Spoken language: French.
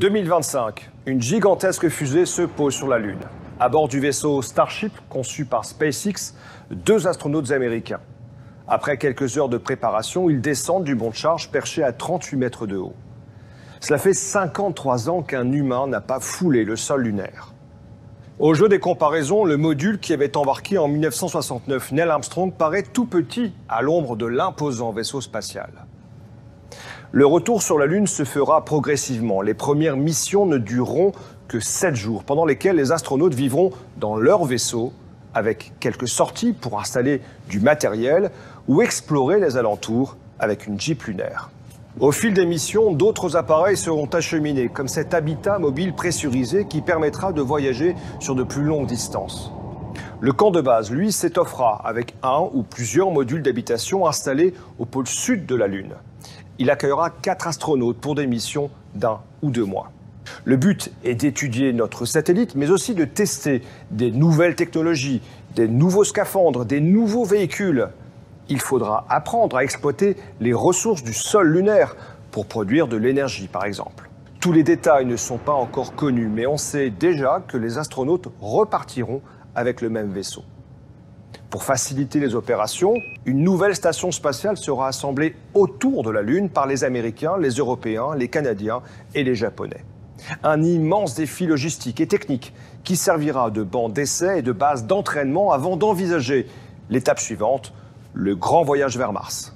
2025, une gigantesque fusée se pose sur la Lune. À bord du vaisseau Starship, conçu par SpaceX, 2 astronautes américains. Après quelques heures de préparation, ils descendent du banc de charge perché à 38 mètres de haut. Cela fait 53 ans qu'un humain n'a pas foulé le sol lunaire. Au jeu des comparaisons, le module qui avait embarqué en 1969 Neil Armstrong paraît tout petit à l'ombre de l'imposant vaisseau spatial. Le retour sur la Lune se fera progressivement. Les premières missions ne dureront que 7 jours, pendant lesquels les astronautes vivront dans leur vaisseau, avec quelques sorties pour installer du matériel ou explorer les alentours avec une Jeep lunaire. Au fil des missions, d'autres appareils seront acheminés, comme cet habitat mobile pressurisé qui permettra de voyager sur de plus longues distances. Le camp de base, lui, s'étoffera avec un ou plusieurs modules d'habitation installés au pôle sud de la Lune. Il accueillera 4 astronautes pour des missions d'1 ou 2 mois. Le but est d'étudier notre satellite, mais aussi de tester des nouvelles technologies, des nouveaux scaphandres, des nouveaux véhicules. Il faudra apprendre à exploiter les ressources du sol lunaire pour produire de l'énergie, par exemple. Tous les détails ne sont pas encore connus, mais on sait déjà que les astronautes repartiront avec le même vaisseau. Pour faciliter les opérations, une nouvelle station spatiale sera assemblée autour de la Lune par les Américains, les Européens, les Canadiens et les Japonais. Un immense défi logistique et technique qui servira de banc d'essai et de base d'entraînement avant d'envisager l'étape suivante, le grand voyage vers Mars.